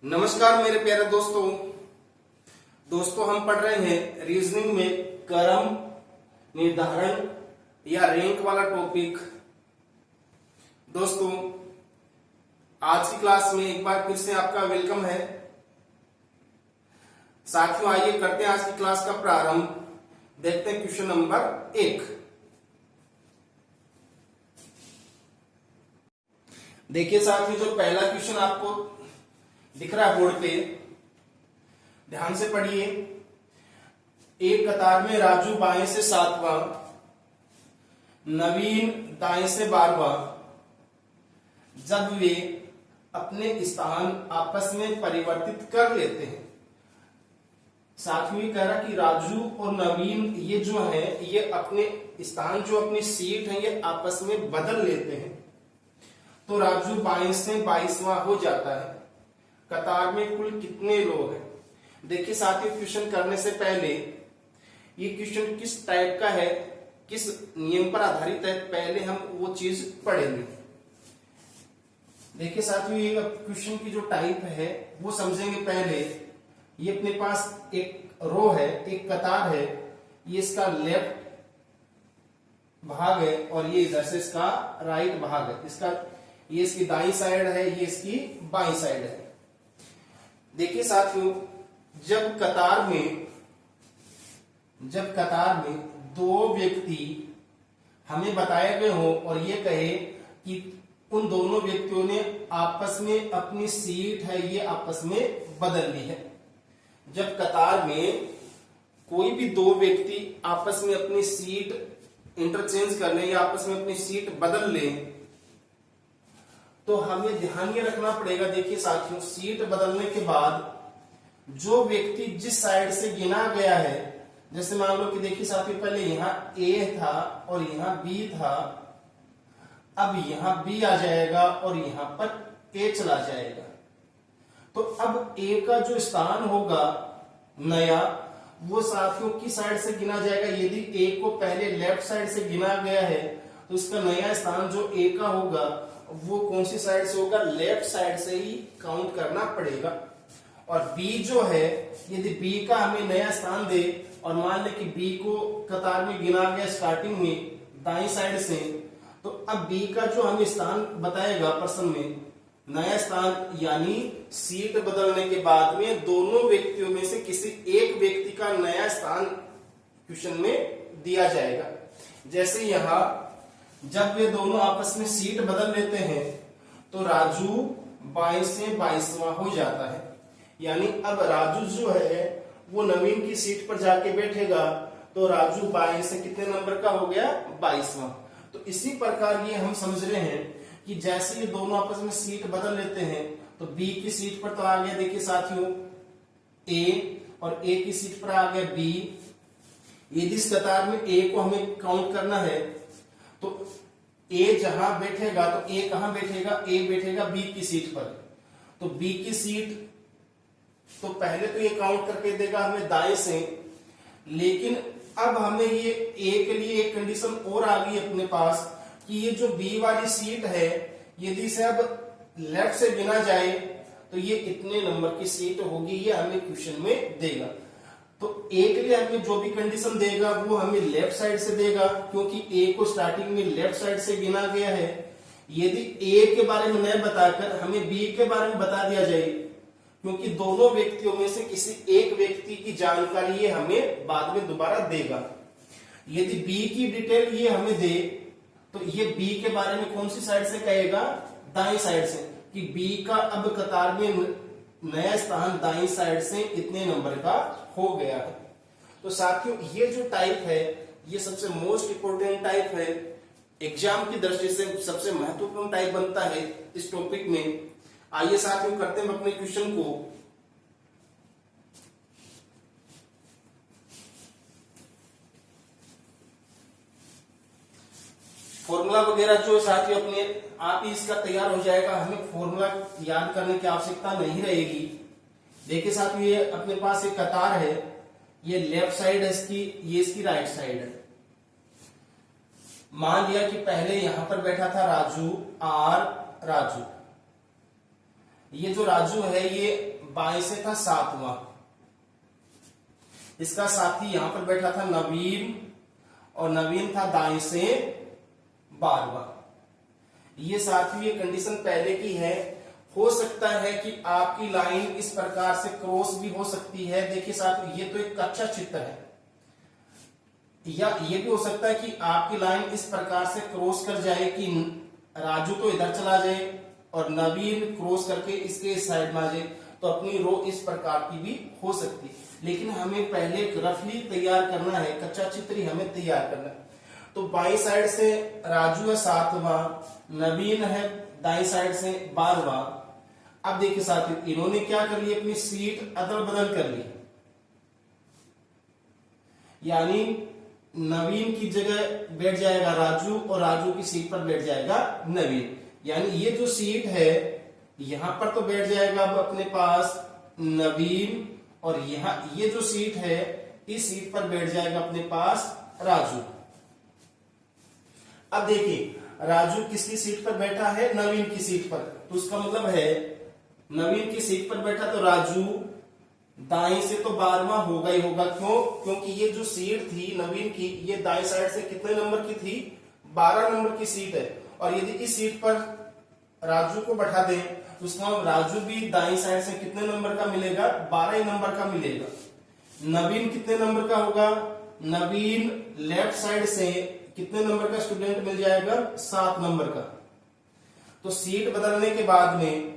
नमस्कार मेरे प्यारे दोस्तों। हम पढ़ रहे हैं रीजनिंग में क्रम निर्धारण या रैंक वाला टॉपिक। दोस्तों, आज की क्लास में एक बार फिर से आपका वेलकम है। साथियों, आइए करते हैं आज की क्लास का प्रारंभ। देखते हैं क्वेश्चन नंबर 1। देखिए साथियों, जो पहला क्वेश्चन आपको दिख रहा है बोर्ड पे, ध्यान से पढ़िए। एक कतार में राजू बाएं से 7वां, नवीन दाएं से 12वां, जब वे अपने स्थान आपस में परिवर्तित कर लेते हैं। साथ में कह रहा कि राजू और नवीन ये जो है ये अपने स्थान, जो अपनी सीट है, ये आपस में बदल लेते हैं। तो राजू बाएं से 22वां हो जाता है। कतार में कुल कितने लोग हैं? देखिए साथियों, क्वेश्चन करने से पहले ये क्वेश्चन किस टाइप का है, किस नियम पर आधारित है, पहले हम वो चीज पढ़ेंगे। देखिए साथियों, ये क्वेश्चन की जो टाइप है वो समझेंगे पहले। ये अपने पास एक रो है, एक कतार है, ये इसका लेफ्ट भाग है और ये इधर से इसका राइट भाग है। ये इसकी दाईं साइड है, ये इसकी बाईं साइड है। देखिए साथियों, जब कतार में दो व्यक्ति हमें बताए गए हो और ये कहे कि उन दोनों व्यक्तियों ने आपस में अपनी सीट है ये आपस में बदल ली है। जब कतार में कोई भी दो व्यक्ति आपस में अपनी सीट इंटरचेंज कर ले या आपस में अपनी सीट बदल ले, तो हमें ध्यान ये रखना पड़ेगा। देखिए साथियों, सीट बदलने के बाद जो व्यक्ति जिस साइड से गिना गया है, जैसे मान लो कि देखिए साथियों, पहले यहाँ ए था और यहाँ बी था, अब यहाँ बी आ जाएगा और यहाँ पर ए चला जाएगा। तो अब ए का जो स्थान होगा नया, वो साथियों की साइड से गिना जाएगा। यदि ए को पहले लेफ्ट साइड से गिना गया है तो इसका नया स्थान जो ए का होगा वो कौन सी साइड से होगा? लेफ्ट साइड से ही काउंट करना पड़ेगा। और बी जो है, यदि बी का हमें नया स्थान दे और मान ले कि बी को कतार में गिना गया स्टार्टिंग में दाईं साइड से, तो अब बी का जो हमें स्थान बताएगा प्रश्न में, नया स्थान यानी सीट बदलने के बाद में दोनों व्यक्तियों में से किसी एक व्यक्ति का नया स्थान क्वेश्चन में दिया जाएगा। जैसे यहां जब वे दोनों आपस में सीट बदल लेते हैं तो राजू बाएं से 22वां हो जाता है। यानी अब राजू जो है वो नवीन की सीट पर जाके बैठेगा, तो राजू बाएं से कितने नंबर का हो गया? 22वां। तो इसी प्रकार ये हम समझ रहे हैं कि जैसे ये दोनों आपस में सीट बदल लेते हैं तो बी की सीट पर तो आ गया, देखिए साथियों, ए, और ए की सीट पर आ गया बी। यदि इस कतार में ए को हमें काउंट करना है तो ए जहां बैठेगा तो ए कहां बैठेगा? ए बैठेगा बी की सीट पर। तो बी की सीट तो पहले तो ये काउंट करके देगा हमें दाएं से, लेकिन अब हमें ये ए के लिए एक कंडीशन और आ गई अपने पास कि ये जो बी वाली सीट है, यदि इसे अब लेफ्ट से गिना जाए तो ये इतने नंबर की सीट होगी, ये हमें क्वेश्चन में देगा। तो ए के लिए हमें जो भी कंडीशन देगा वो हमें लेफ्ट साइड से देगा, क्योंकि ए को स्टार्टिंग में लेफ्ट साइड से गिना गया है। यदि ए के बारे में नहीं बताकर हमें बी के बारे में बता दिया जाए, क्योंकि दोनों व्यक्तियों में से किसी एक व्यक्ति की जानकारी ये हमें बाद में दोबारा देगा। यदि बी की डिटेल ये हमें दे तो ये बी के बारे में कौन सी साइड से कहेगा? दाईं साइड से, कि बी का अब कतार में नया स्थान दाईं साइड से इतने नंबर का हो गया है। तो साथियों, ये जो टाइप है ये सबसे मोस्ट इंपोर्टेंट टाइप है, एग्जाम की दृष्टि से सबसे महत्वपूर्ण टाइप बनता है इस टॉपिक में। आइए साथियों, करते हैं अपने क्वेश्चन को। फॉर्मूला वगैरह जो साथियों अपने आप ही इसका तैयार हो जाएगा, हमें फॉर्मूला याद करने की आवश्यकता नहीं रहेगी। देखिए साथियों, ये अपने पास एक कतार है, ये लेफ्ट साइड है इसकी, ये इसकी राइट साइड है। मान लिया कि पहले यहां पर बैठा था राजू, आर राजू, ये जो राजू है ये बाएं से था 7वां, इसका साथी यहां पर बैठा था नवीन, और नवीन था दाएं से 12वां। ये साथियों ये कंडीशन पहले की है। हो सकता है कि आपकी लाइन इस प्रकार से क्रॉस भी हो सकती है। देखिए साथियों ये तो एक कच्चा चित्र है, या ये भी हो सकता है कि आपकी लाइन इस प्रकार से क्रॉस कर जाए कि राजू तो इधर चला जाए और नवीन क्रॉस करके इसके साइड में आ जाए, तो अपनी रो इस प्रकार की भी हो सकती है। लेकिन हमें पहले रफली तैयार करना है, कच्चा चित्र ही हमें तैयार करना है। तो बाई साइड से राजू है 7वां, नवीन है दाई साइड से 12वां। अब देखिए साथियों इन्होंने क्या कर लिया, अपनी सीट अदल बदल कर ली, यानी नवीन की जगह बैठ जाएगा राजू और राजू की सीट पर बैठ जाएगा नवीन। यानी ये जो सीट है यहां पर तो बैठ जाएगा अब अपने पास नवीन, और यहां ये जो सीट है इस सीट पर बैठ जाएगा अपने पास राजू। अब देखिए राजू किसकी सीट पर बैठा है, नवीन की सीट पर, तो उसका मतलब है नवीन की सीट पर बैठा तो राजू दाएं से तो 12वां होगा ही होगा। क्यों? क्योंकि ये जो सीट थी नवीन की ये दाएं साइड से कितने नंबर की थी, 12 नंबर की सीट है। और यदि इस सीट पर राजू को बैठा दें तो उसका राजू भी दाएं साइड से कितने नंबर का मिलेगा, 12 ही नंबर का मिलेगा। नवीन कितने नंबर का होगा, नवीन लेफ्ट साइड से कितने नंबर का स्टूडेंट मिल जाएगा, 7 नंबर का। तो सीट बदलने के बाद में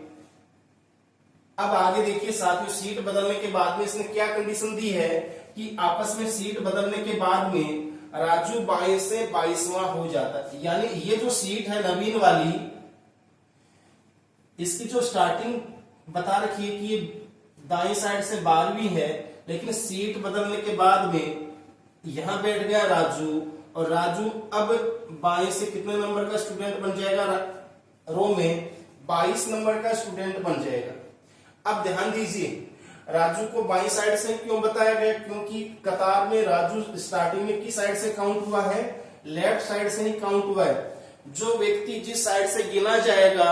अब आगे देखिए साथियों, सीट बदलने के बाद में इसने क्या कंडीशन दी है कि आपस में सीट बदलने के बाद में राजू 22 से 22वां हो जाता है। यानी ये जो सीट है नवीन वाली, इसकी जो स्टार्टिंग बता रखी है कि ये दाएं साइड से 12वीं है, लेकिन सीट बदलने के बाद में यहां बैठ गया राजू, और राजू अब बाएं से कितने नंबर का स्टूडेंट बन जाएगा, रो में 22 नंबर का स्टूडेंट बन जाएगा। अब ध्यान दीजिए राजू को बाई साइड से क्यों बताया गया, क्योंकि कतार में राजू स्टार्टिंग में किस साइड से काउंट हुआ है, लेफ्ट साइड से ही काउंट हुआ है। जो व्यक्ति जिस साइड से गिना जाएगा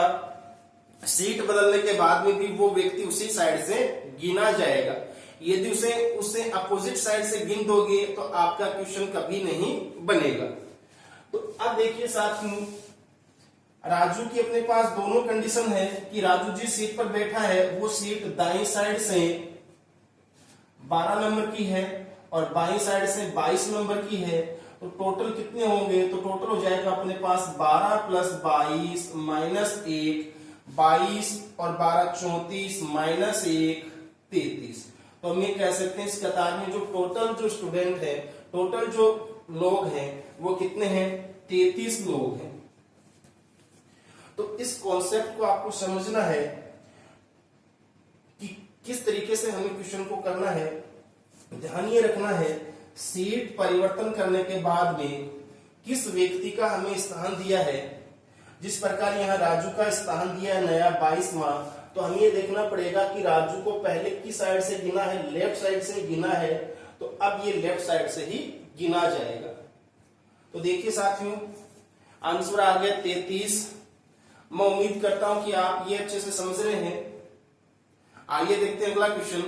सीट बदलने के बाद में भी वो व्यक्ति उसी साइड से गिना जाएगा। यदि उसे अपोजिट साइड से गिन दोगे तो आपका क्वेश्चन कभी नहीं बनेगा। तो अब देखिए साथियों राजू की अपने पास दोनों कंडीशन है कि राजू जिस सीट पर बैठा है वो सीट दाईं साइड से 12 नंबर की है और बाईं साइड से 22 नंबर की है। तो टोटल कितने होंगे, तो टोटल हो जाएगा अपने पास 12 प्लस 22 माइनस 1, 22 और 12 34 माइनस 1 33। तो हम ये कह सकते हैं इस कतार में जो टोटल जो स्टूडेंट है, टोटल जो लोग हैं वो कितने हैं, 33 लोग हैं। तो इस कॉन्सेप्ट को आपको समझना है कि किस तरीके से हमें क्वेश्चन को करना है। ध्यान ये रखना है सीट परिवर्तन करने के बाद में किस व्यक्ति का हमें स्थान दिया है। जिस प्रकार यहाँ राजू का स्थान दिया है नया 22वां, तो हमें ये देखना पड़ेगा कि राजू को पहले किस साइड से गिना है, लेफ्ट साइड से गिना है, तो अब ये लेफ्ट साइड से ही गिना जाएगा। तो देखिए साथियों आंसर आ गया 33। मैं उम्मीद करता हूं कि आप ये अच्छे से समझ रहे हैं। आइए देखते हैं अगला क्वेश्चन।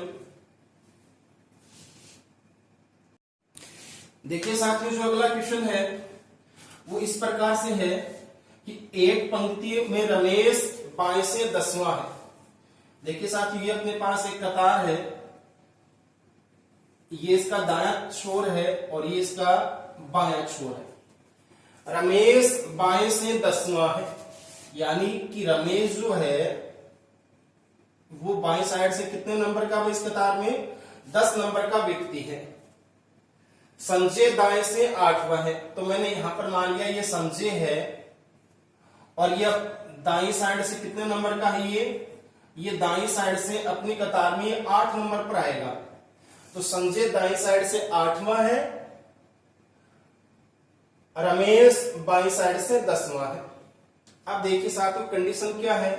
देखिए साथियों जो अगला क्वेश्चन है वो इस प्रकार से है कि एक पंक्ति में रमेश बाएं से 10वां है। देखिए साथियों ये अपने पास एक कतार है, ये इसका दायां छोर है और ये इसका बायां छोर है। रमेश बाएं से 10वां है, यानी कि रमेश जो है वो बाएं साइड से कितने नंबर का इस कतार में, 10 नंबर का व्यक्ति है। संजय दाएं से 8वां है, तो मैंने यहां पर मान लिया ये संजय है और ये दाएं साइड से कितने नंबर का है, ये दाएं साइड से अपनी कतार में 8 नंबर पर आएगा। तो संजय दाएं साइड से 8वां है, रमेश बाएं साइड से 10वां है। अब देखिए साथियों कंडीशन क्या है,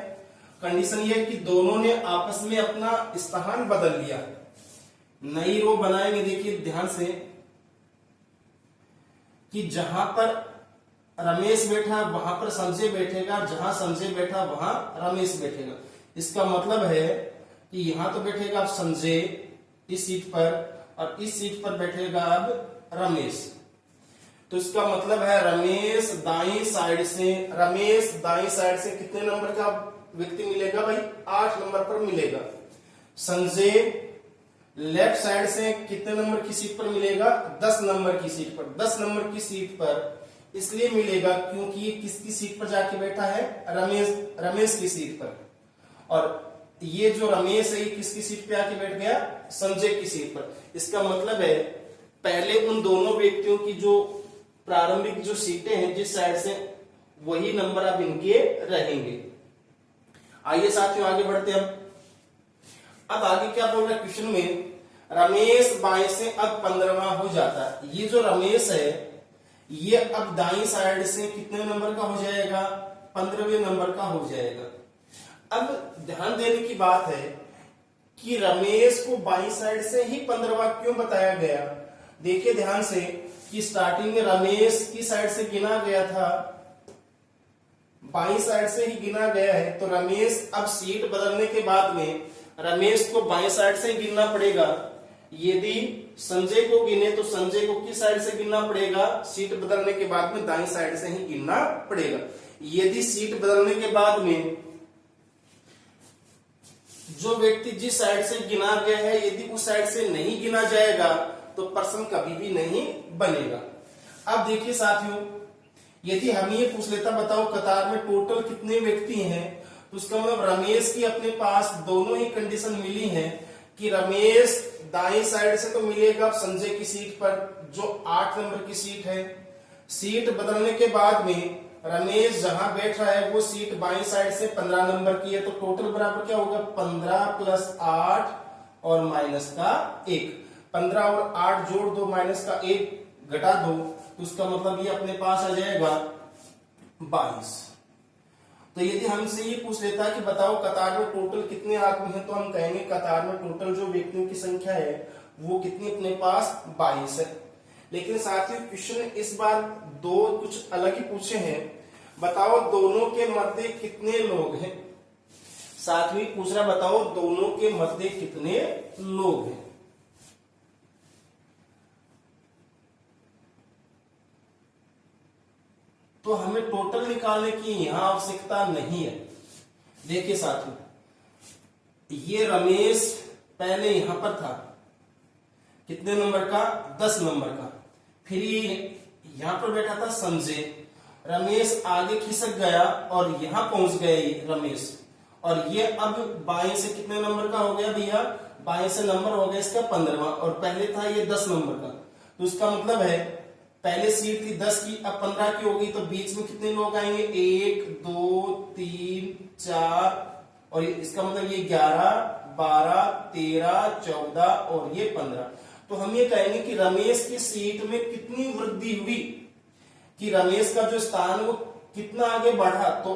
कंडीशन ये है कि दोनों ने आपस में अपना स्थान बदल लिया। नई रो बनाएंगे, देखिए ध्यान से कि जहां पर रमेश बैठा वहां पर संजय बैठेगा, जहां संजय बैठा वहां रमेश बैठेगा। इसका मतलब है कि यहां तो बैठेगा अब संजय इस सीट पर, और इस सीट पर बैठेगा अब रमेश। तो इसका मतलब है रमेश दाई साइड से कितने नंबर का व्यक्ति मिलेगा भाई? 8 नंबर पर मिलेगा। संजय लेफ्ट साइड से कितने नंबर की सीट पर मिलेगा? 10 नंबर की सीट पर। 10 नंबर की सीट पर इसलिए मिलेगा क्योंकि ये किसकी सीट पर जाके बैठा है? रमेश की सीट पर। और ये जो रमेश है ये किसकी सीट पे आके बैठ गया? संजय की सीट पर। इसका मतलब है पहले उन दोनों व्यक्तियों की जो प्रारंभिक जो सीटें हैं जिस साइड से, वही नंबर अब इनके रहेंगे। आइए साथियों आगे बढ़ते हैं। अब आगे क्या बोल रहा है क्वेश्चन में? रमेश बाएं से अब 15वां हो जाता है। ये जो रमेश है ये अब दाईं साइड से कितने नंबर का हो जाएगा? 15वें नंबर का हो जाएगा। अब ध्यान देने की बात है कि रमेश को बाईं साइड से ही 15वां क्यों बताया गया? देखिए ध्यान से कि स्टार्टिंग में रमेश की साइड से गिना गया था, बाईं साइड से ही गिना गया है, तो रमेश अब सीट बदलने के बाद में रमेश को बाईं साइड से गिनना पड़ेगा। यदि संजय को गिने तो संजय को किस साइड से गिनना पड़ेगा? सीट बदलने के बाद में दाईं साइड से ही गिनना पड़ेगा। यदि सीट बदलने के बाद में जो व्यक्ति जिस साइड से गिना गया है यदि उस साइड से नहीं गिना जाएगा तो प्रश्न कभी भी नहीं बनेगा। अब देखिए साथियों, यदि हम ये पूछ लेता बताओ कतार में टोटल कितने व्यक्ति हैं, तो उसका मतलब रमेश की अपने पास दोनों ही कंडीशन मिली है कि रमेश दाएं साइड से तो मिलेगा संजय की सीट पर जो 8 नंबर की सीट है। सीट बदलने के बाद में रमेश जहां बैठ रहा है वो सीट बाईं साइड से 15 नंबर की है, तो टोटल बराबर क्या होगा? 15 + 8 और माइनस का 1। 15 और 8 जोड़ दो, माइनस का 1 घटा दो, तो उसका मतलब ये अपने पास आ जाएगा 22। तो यदि हमसे ये पूछ लेता है कि बताओ कतार में टोटल कितने आदमी हैं, तो हम कहेंगे कतार में टोटल जो व्यक्तियों की संख्या है वो कितनी अपने पास? 22 है। लेकिन साथियों क्वेश्चन इस बार दो कुछ अलग ही पूछे हैं। बताओ दोनों के मध्य कितने लोग हैं? सातवीं पूछ रहा बताओ दोनों के मध्य कितने लोग हैं। तो हमें टोटल निकालने की यहां आवश्यकता नहीं है। देखिए साथियों, ये रमेश पहले यहां पर था कितने नंबर का? 10 नंबर का। फिर यहां पर बैठा था संजय। रमेश आगे खिसक गया और यहां पहुंच गए रमेश, और ये अब बाएं से कितने नंबर का हो गया भैया? बाएं से नंबर हो गया इसका 15वां, और पहले था ये 10 नंबर का। तो इसका मतलब है पहले सीट थी 10 की, अब 15 की हो गई, तो बीच में कितने लोग आएंगे? 1 2 3 4, और इसका मतलब ये 11 12 13 14 और ये 15। तो हम ये कहेंगे कि रमेश की सीट में कितनी वृद्धि हुई, कि रमेश का जो स्थान वो कितना आगे बढ़ा। तो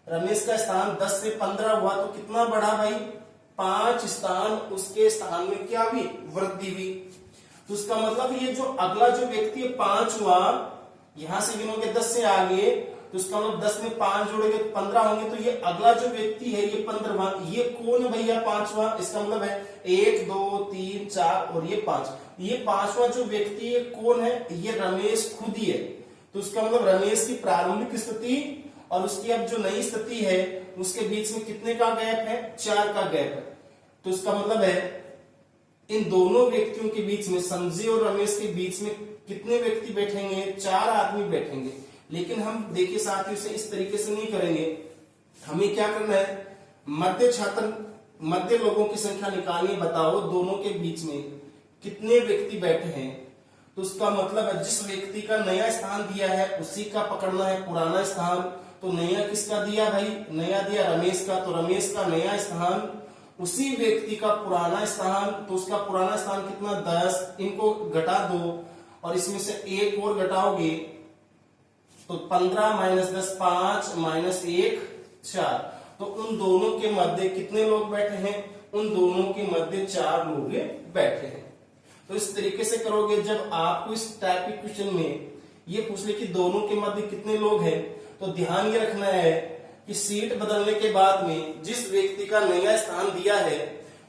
रमेश का स्थान 10 से 15 हुआ, तो कितना बढ़ा भाई? 5 स्थान उसके स्थान में क्या हुई? वृद्धि हुई। तो उसका मतलब ये जो अगला जो व्यक्ति है 5 हुआ, यहां से गिनोगे 10 से आगे, तो उसका मतलब 10 में 5 जोड़ेंगे तो 15 होंगे। तो ये अगला जो व्यक्ति है ये 15वां, ये कौन है भैया? 5वां। इसका मतलब है 1 2 3 4 और ये 5। ये 5वां जो व्यक्ति है कौन है? ये रमेश खुद ही है। तो उसका मतलब रमेश की प्रारंभिक स्थिति और उसकी अब जो नई स्थिति है उसके बीच में कितने का गैप है? 4 का गैप है। तो इसका मतलब है इन दोनों व्यक्तियों के बीच में, संजय और रमेश के बीच में कितने व्यक्ति बैठेंगे? 4 आदमी बैठेंगे। लेकिन हम देखिए साथियों इसे इस तरीके से नहीं करेंगे। हमें क्या करना है? मध्य लोगों की संख्या निकालनी है। बताओ दोनों के बीच में कितने व्यक्ति बैठे हैं। तो उसका मतलब है जिस व्यक्ति का नया स्थान दिया है उसी का पकड़ना है पुराना स्थान। तो नया किसका दिया भाई? नया दिया रमेश का, तो रमेश का नया स्थान उसी व्यक्ति का पुराना स्थान। तो उसका पुराना स्थान कितना? 10। इनको घटा दो और इसमें से 1 और घटाओगे तो 15 - 10 5 - 1 4। तो उन दोनों के मध्य कितने लोग बैठे हैं? उन दोनों के मध्य 4 लोग बैठे हैं। तो इस तरीके से करोगे। जब आपको इस टाइप के क्वेश्चन में ये पूछ ले कि दोनों के मध्य कितने लोग हैं, तो ध्यान ये रखना है कि सीट बदलने के बाद में जिस व्यक्ति का नया स्थान दिया है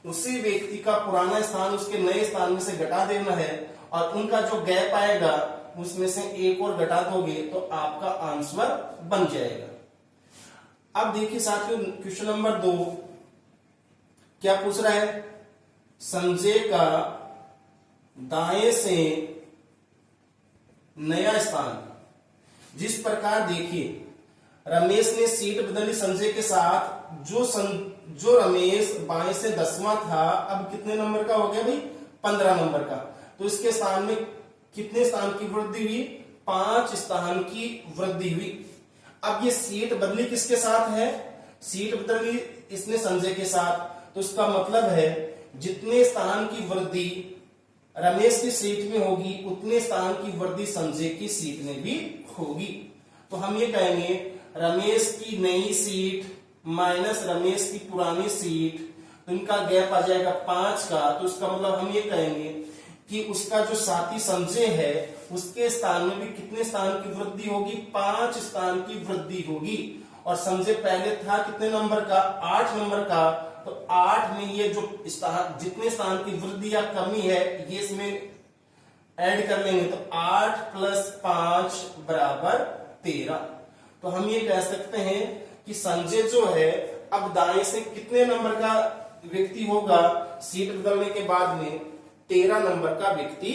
उसी व्यक्ति का पुराना स्थान उसके नए स्थान में से घटा देना है और उनका जो गैप आएगा उसमें से एक और घटा दोगे तो आपका आंसर बन जाएगा। अब देखिए साथियों क्वेश्चन नंबर 2 क्या पूछ रहा है, संजय का दाएं से नया स्थान। जिस प्रकार देखिए रमेश ने सीट बदली संजय के साथ, जो रमेश बाएं से 10वां था अब कितने नंबर का हो गया भाई, 15 नंबर का। तो इसके स्थान में कितने स्थान की वृद्धि हुई, 5 स्थान की वृद्धि हुई। अब ये सीट बदली किसके साथ है, सीट बदली इसने संजय के साथ, तो इसका मतलब है जितने स्थान की वृद्धि रमेश की सीट में होगी उतने स्थान की वृद्धि संजय की सीट में भी होगी। तो हम ये कहेंगे रमेश की नई सीट माइनस रमेश की पुरानी सीट, तो इनका गैप आ जाएगा 5 का। तो इसका मतलब हम ये कहेंगे कि उसका जो साथी संजय है उसके स्थान में भी कितने स्थान की वृद्धि होगी, 5 स्थान की वृद्धि होगी। और संजय पहले था कितने नंबर का, 8 नंबर का। तो 8 में ये जो स्थान जितने स्थान की वृद्धि या कमी है ये इसमें ऐड कर लेंगे तो 8 + 5 = 13। तो हम ये कह सकते हैं कि संजय जो है अब दाएं से कितने नंबर का व्यक्ति होगा, सीट बदलने के बाद में 13 नंबर का व्यक्ति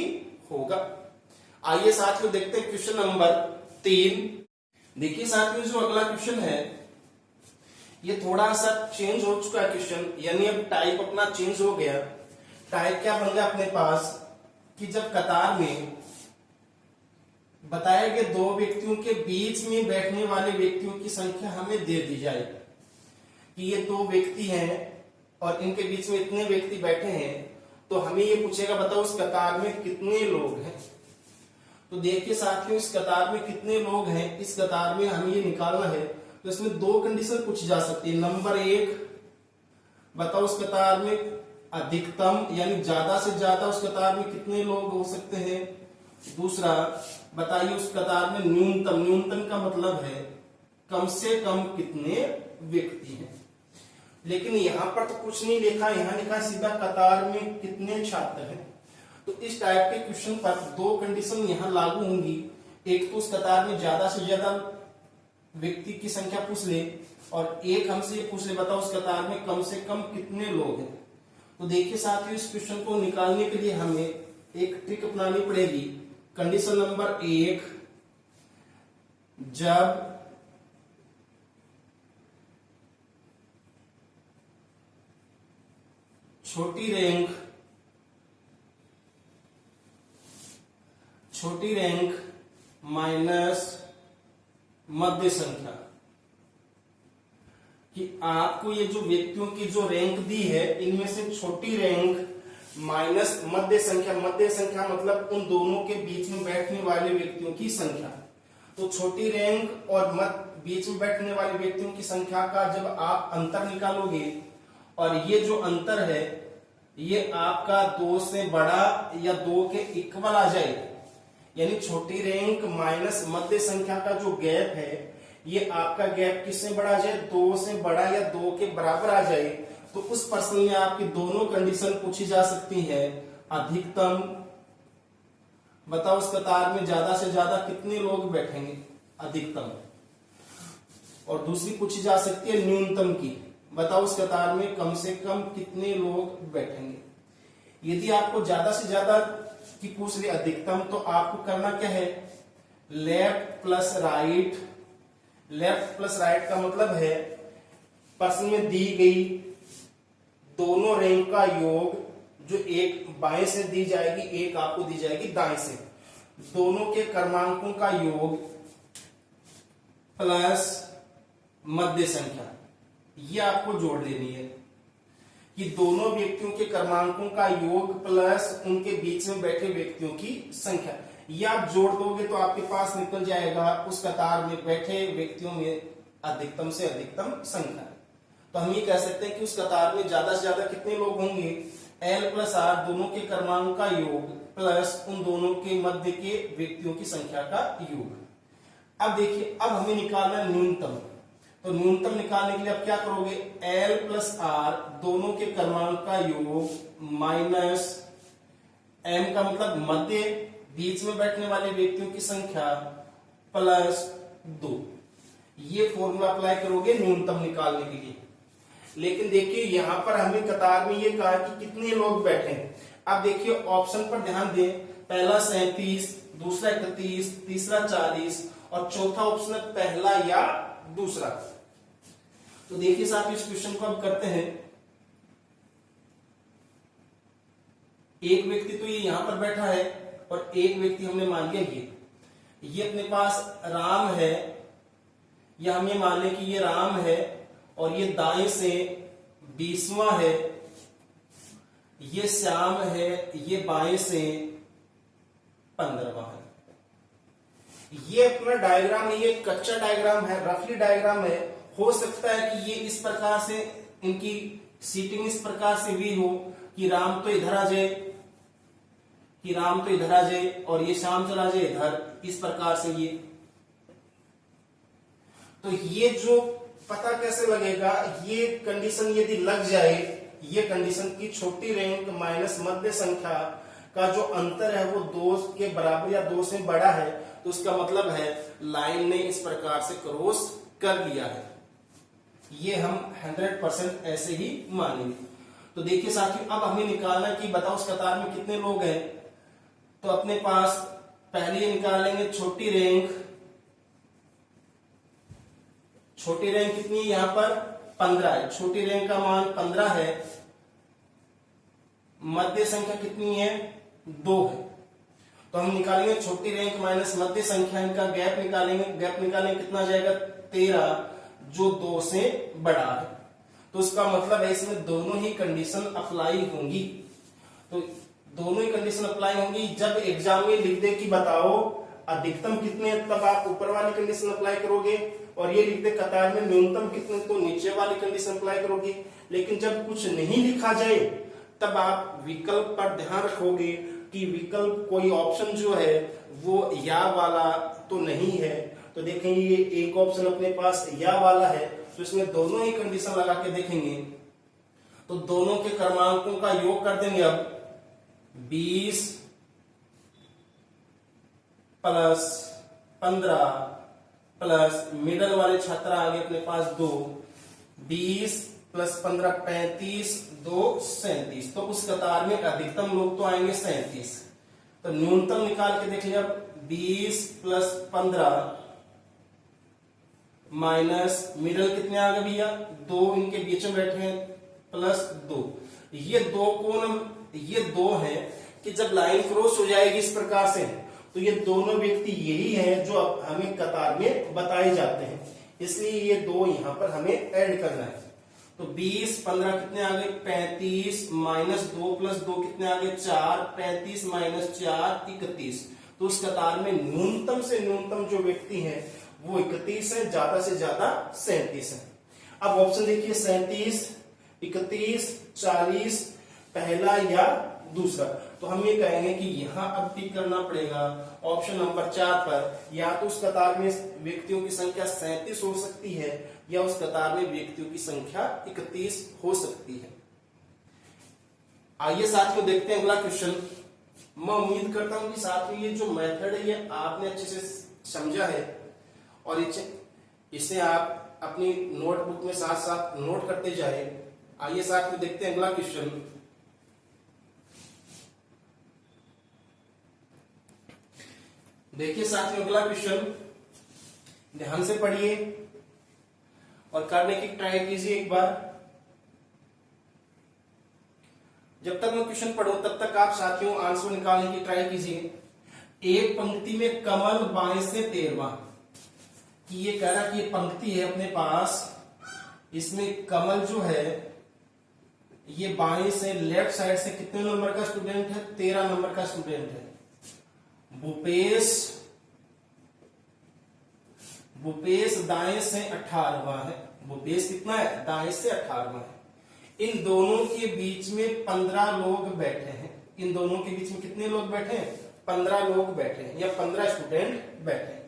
होगा। आइए साथियों देखते हैं क्वेश्चन नंबर 3। देखिए साथियों जो अगला क्वेश्चन है ये थोड़ा सा चेंज हो चुका है क्वेश्चन, यानी अब टाइप अपना चेंज हो गया। टाइप क्या बन गया अपने पास कि जब कतार में बताए गए 2 व्यक्तियों के बीच में बैठने वाले व्यक्तियों की संख्या हमें दे दी जाए कि ये 2 व्यक्ति हैं और इनके बीच में इतने व्यक्ति बैठे हैं, तो हमें ये पूछेगा बताओ उस कतार में कितने लोग हैं। तो देखिए साथियों इस कतार में कितने लोग हैं, इस कतार में हमें ये निकालना है। तो इसमें 2 कंडीशन पूछी जा सकती है। नंबर 1 बताओ उस कतार में अधिकतम यानी ज्यादा से ज्यादा उस कतार में कितने लोग हो सकते हैं। दूसरा बताइए उस कतार में न्यूनतम, न्यूनतम का मतलब है कम से कम कितने व्यक्ति हैं। लेकिन यहां पर तो कुछ नहीं लिखा, यहां लिखा सीधा कतार में कितने छात्र हैं। तो इस टाइप के क्वेश्चन पर 2 कंडीशन यहां लागू होंगी। एक तो उस कतार में ज्यादा से ज्यादा व्यक्ति की संख्या पूछ ले और एक हमसे ये पूछ ले बताओ उस कतार में कम से कम कितने लोग हैं। तो देखिए साथियों इस क्वेश्चन को निकालने के लिए हमें एक ट्रिक अपनानी पड़ेगी। कंडीशन नंबर 1 जब छोटी रैंक माइनस मध्य संख्या, कि आपको ये जो व्यक्तियों की जो रैंक दी है इनमें से छोटी रैंक माइनस मध्य संख्या, मध्य संख्या मतलब उन दोनों के बीच में बैठने वाले व्यक्तियों की संख्या। तो छोटी रैंक और बीच में बैठने वाले व्यक्तियों की संख्या का जब आप अंतर निकालोगे और ये जो अंतर है ये आपका 2 से बड़ा या 2 के इक्वल आ जाए, यानी छोटी रैंक माइनस मध्य संख्या का जो गैप है ये आपका गैप किससे बड़ा आ जाए, 2 से बड़ा या 2 के बराबर आ जाए, तो उस प्रश्न में आपकी दोनों कंडीशन पूछी जा सकती है। अधिकतम बताओ उस कतार में ज्यादा से ज्यादा कितने लोग बैठेंगे, अधिकतम। और दूसरी पूछी जा सकती है न्यूनतम की, बताओ उस कतार में कम से कम कितने लोग बैठेंगे। यदि आपको ज्यादा से ज्यादा की पूछ ले अधिकतम, तो आपको करना क्या है, left plus right. Left plus right का मतलब है प्रश्न में दी गई दोनों रैंक का योग, जो एक बाएं से दी जाएगी एक आपको दी जाएगी दाएं से, दोनों के क्रमांकों का योग प्लस मध्य संख्या, ये आपको जोड़ लेनी है कि दोनों व्यक्तियों के क्रमांकों का योग प्लस उनके बीच में बैठे व्यक्तियों की संख्या, ये आप जोड़ दोगे तो आपके पास निकल जाएगा उस कतार में बैठे व्यक्तियों में अधिकतम से अधिकतम संख्या। तो हम ये कह सकते हैं कि उस कतार में ज्यादा से ज्यादा कितने लोग होंगे, L + R दोनों के क्रमांक का योग प्लस उन दोनों के मध्य के व्यक्तियों की संख्या का योग। अब देखिए अब हमें निकालना न्यूनतम। तो न्यूनतम निकालने के लिए आप क्या करोगे, L प्लस आर दोनों के क्रमांक का योग माइनस M का मतलब मध्य बीच में बैठने वाले व्यक्तियों की संख्या प्लस 2। ये फॉर्मूला अप्लाई करोगे न्यूनतम निकालने के लिए। लेकिन देखिए यहां पर हमें कतार में ये कहा कि कितने लोग बैठे हैं। अब देखिए ऑप्शन पर ध्यान दें, पहला 37, दूसरा 31, तीसरा 40 और चौथा ऑप्शन है पहला या दूसरा। तो देखिए साहब इस क्वेश्चन को हम करते हैं। एक व्यक्ति तो ये यहां पर बैठा है और एक व्यक्ति हमने मान लिया ये अपने पास राम है, या हम ये मान लें कि ये राम है और ये दाएं से 20वां है, ये श्याम है, ये बाएं से 15वां है। ये अपना डायग्राम है, ये कच्चा डायग्राम है, रफली डायग्राम है। हो सकता है कि ये इस प्रकार से इनकी सीटिंग इस प्रकार से भी हो कि राम तो इधर आ जाए, कि राम तो इधर आ जाए और ये श्याम चला जाए इधर, इस प्रकार से ये। तो ये जो पता कैसे लगेगा, ये कंडीशन यदि लग जाए, ये कंडीशन की छोटी रैंक माइनस मध्य संख्या का जो अंतर है वो 2 के बराबर या 2 से बड़ा है, तो उसका मतलब है लाइन ने इस प्रकार से क्रॉस कर लिया है। ये हम 100% ऐसे ही मानेंगे। तो देखिए साथियों, अब हमें निकालना है कि बताओ उस कतार में कितने लोग हैं। तो अपने पास पहले निकालेंगे छोटी रैंक। छोटी रैंक कितनी है, यहां पर 15 है, छोटी रैंक का मान 15 है। मध्य संख्या कितनी है, 2 है। तो हम निकालेंगे छोटी रैंक माइनस मध्य संख्या, इनका गैप निकालेंगे। गैप निकालेंगे कितना जाएगा, 13, जो 2 से बड़ा है। तो उसका मतलब है इसमें दोनों ही कंडीशन अप्लाई होंगी। तो दोनों ही कंडीशन अप्लाई होंगी। जब एग्जाम में लिख दे कि बताओ अधिकतम कितने, तब आप ऊपर वाली कंडीशन अप्लाई करोगे, और ये लिख दे कतार में न्यूनतम कितने, तो नीचे वाली कंडीशन अप्लाई करोगे। लेकिन जब कुछ नहीं लिखा जाए तब आप विकल्प पर ध्यान रखोगे कि विकल्प कोई ऑप्शन जो है वो या वाला तो नहीं है। तो देखेंगे ये एक ऑप्शन अपने पास या वाला है, तो इसमें दोनों ही कंडीशन लगा के देखेंगे। तो दोनों के क्रमांकों का योग कर देंगे। अब 20 प्लस 15 प्लस मिडल वाले छात्र आगे अपने पास 2, 20 प्लस 15 35, 2 37। तो उस कतार में अधिकतम लोग तो आएंगे 37। तो न्यूनतम निकाल के देख लिया। 20 प्लस 15 माइनस मिडल कितने आ गए भैया, 2 इनके बीच में बैठे हैं, प्लस 2। ये 2 कौन, ये 2 है कि जब लाइन क्रॉस हो जाएगी इस प्रकार से, तो ये दोनों व्यक्ति यही हैं जो अब हमें कतार में बताए जाते हैं। इसलिए ये 2 यहां पर हमें ऐड करना है। तो 20 15 कितने आ गए, 35 माइनस 2 प्लस 2 कितने आ गए, 4, 35 माइनस 4 31। तो उस कतार में न्यूनतम से न्यूनतम जो व्यक्ति है वो 31 है, ज्यादा से ज्यादा 37 है। अब ऑप्शन देखिए 37, 31, 40, पहला या दूसरा। तो हम ये कहेंगे कि यहां अब टिक करना पड़ेगा ऑप्शन नंबर 4 पर। या तो उस कतार में व्यक्तियों की संख्या 37 हो सकती है, या उस कतार में व्यक्तियों की संख्या 31 हो सकती है। आइए साथियों देखते हैं अगला क्वेश्चन। मैं उम्मीद करता हूं कि साथियों ये जो मेथड है ये आपने अच्छे से समझा है, और इसे आप अपनी नोटबुक में साथ साथ नोट करते जाए। आइए साथियों देखते हैं अगला क्वेश्चन। देखिए साथियों अगला क्वेश्चन ध्यान से पढ़िए और करने की ट्राई कीजिए एक बार। जब तक मैं क्वेश्चन पढ़ूं तब तक आप साथियों आंसर निकालने की ट्राई कीजिए। एक पंक्ति में कमल बाएं से 13वां, कि ये कह रहा कि ये पंक्ति है अपने पास, इसमें कमल जो है ये बाएं से लेफ्ट साइड से कितने नंबर का स्टूडेंट है, 13 नंबर का स्टूडेंट है। भूपेश दाएं से 18वां है। भूपेश कितना है, दाएं से 18वां है। इन दोनों के बीच में 15 लोग बैठे हैं। इन दोनों के बीच में कितने लोग बैठे हैं, 15 लोग बैठे हैं, या 15 स्टूडेंट बैठे हैं।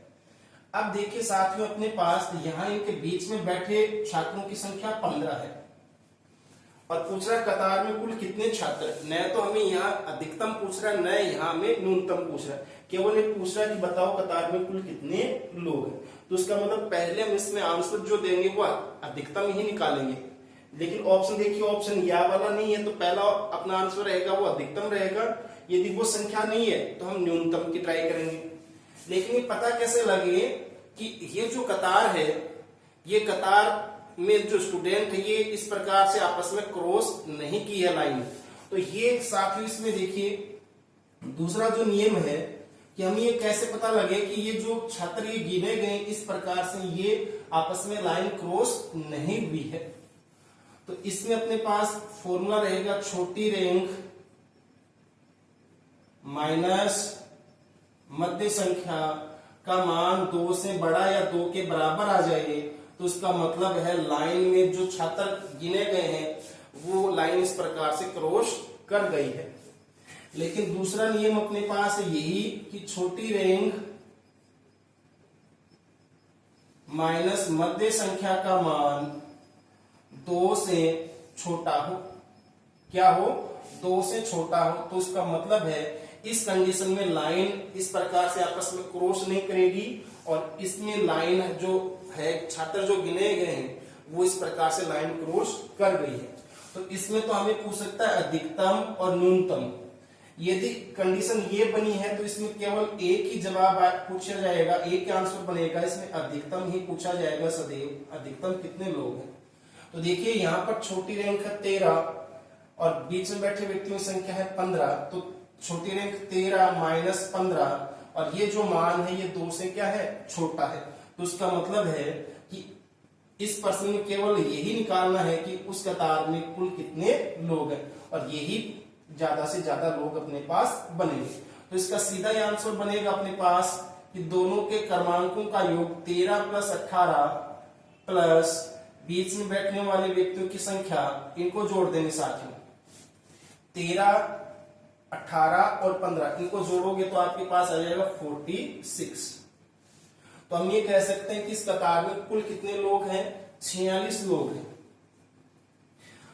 अब देखिए साथियों अपने पास यहाँ इनके बीच में बैठे छात्रों की संख्या 15 है और पूछ रहा है कतार में कुल कितने छात्र। न तो हमें यहाँ अधिकतम पूछ रहा है, न यहाँ हमें न्यूनतम पूछ रहा है, केवल ये पूछ रहा है कि बताओ कतार में कुल कितने लोग हैं। तो इसका मतलब पहले हम इसमें आंसर जो देंगे वो अधिकतम ही निकालेंगे। लेकिन ऑप्शन देखिए, ऑप्शन या वाला नहीं है तो पहला अपना आंसर रहेगा वो अधिकतम रहेगा। यदि वो संख्या नहीं है तो हम न्यूनतम की ट्राई करेंगे। लेकिन ये पता कैसे लगे कि ये जो कतार है, ये कतार में जो स्टूडेंट है ये इस प्रकार से आपस में क्रॉस नहीं की है लाइन। तो ये साथियों इसमें देखिए दूसरा जो नियम है कि हम ये कैसे पता लगे कि ये जो छात्र ये गिने गए इस प्रकार से ये आपस में लाइन क्रॉस नहीं हुई है। तो इसमें अपने पास फॉर्मूला रहेगा छोटी रैंक माइनस मध्य संख्या का मान 2 से बड़ा या 2 के बराबर आ जाए तो उसका मतलब है लाइन में जो छात्र गिने गए हैं वो लाइन इस प्रकार से क्रॉस कर गई है। लेकिन दूसरा नियम अपने पास है यही कि छोटी रैंक माइनस मध्य संख्या का मान 2 से छोटा हो। क्या हो? 2 से छोटा हो। तो उसका मतलब है इस कंडीशन में लाइन इस प्रकार से आपस में क्रॉस नहीं करेगी और इसमें लाइन जो है छात्र जो गिने गए हैं वो इस प्रकार से लाइन क्रॉस कर गई है। तो इसमें तो हमें पूछ सकता है अधिकतम और न्यूनतम। यदि कंडीशन ये बनी है तो इसमें केवल एक ही जवाब पूछा जाएगा, एक आंसर बनेगा। इसमें अधिकतम ही पूछा जाएगा सदैव, अधिकतम कितने लोग हैं। तो देखिए यहाँ पर छोटी रैंक है 13 और बीच में बैठे व्यक्तियों की संख्या है 15। तो छोटी रैंक 13 माइनस 15 और ये जो मान है ये 2 से क्या है? छोटा है। तो उसका मतलब है कि इस प्रश्न में केवल यही निकालना है कि उस कतार में कुल कितने लोग हैं और यही ज्यादा से ज्यादा लोग अपने पास बनेंगे। तो इसका सीधा आंसर बनेगा अपने पास कि दोनों के क्रमांकों का योग 13 प्लस 18 प्लस बीच में बैठने वाले व्यक्तियों की संख्या, इनको जोड़ देंगे साथियों। 13, 18 और 15 इनको जोड़ोगे तो आपके पास आ जाएगा 46। तो हम ये कह सकते हैं कि इस कतार में कुल कितने लोग हैं? 46 लोग हैं।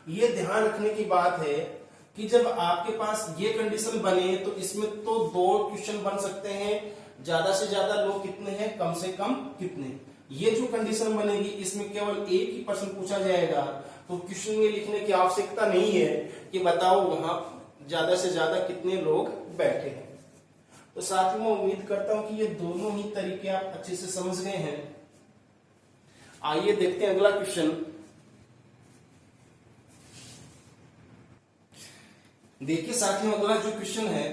ये ध्यान रखने की बात है कि जब आपके पास ये कंडीशन बने तो इसमें तो 2 क्वेश्चन बन सकते हैं। ज्यादा से ज्यादा लोग कितने हैं, कम से कम कितने। ये जो कंडीशन बनेगी इसमें केवल एक ही प्रश्न पूछा जाएगा। तो क्वेश्चन में लिखने की आवश्यकता नहीं है कि बताओ वहां ज्यादा से ज्यादा कितने लोग बैठे हैं। तो साथ में मैं उम्मीद करता हूं कि ये दोनों ही तरीके आप अच्छे से समझ गए हैं। आइए देखते हैं अगला क्वेश्चन। देखिए साथियों अगला जो क्वेश्चन है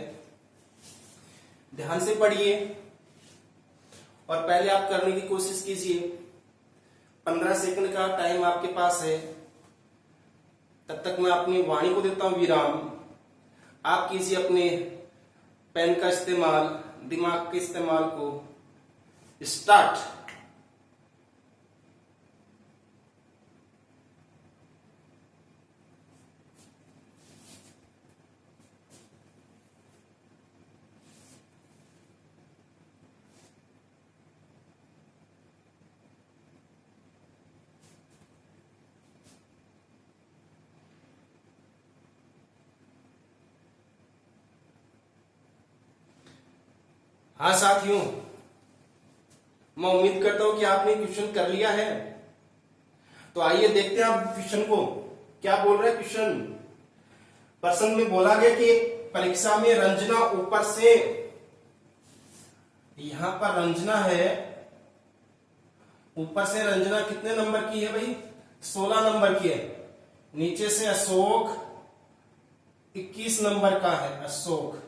ध्यान से पढ़िए और पहले आप करने की कोशिश कीजिए। 15 सेकंड का टाइम आपके पास है, तब तक मैं अपनी वाणी को देता हूं विराम। आप कीजिए अपने पेन का इस्तेमाल, दिमाग के इस्तेमाल को। स्टार्ट। हाँ साथियों, मैं उम्मीद करता हूं कि आपने क्वेश्चन कर लिया है। तो आइए देखते हैं आप क्वेश्चन को। क्या बोल रहा है क्वेश्चन? प्रश्न में बोला गया कि परीक्षा में रंजना ऊपर से, यहां पर रंजना है, ऊपर से रंजना कितने नंबर की है भाई? 16 नंबर की है। नीचे से अशोक 21 नंबर का है। अशोक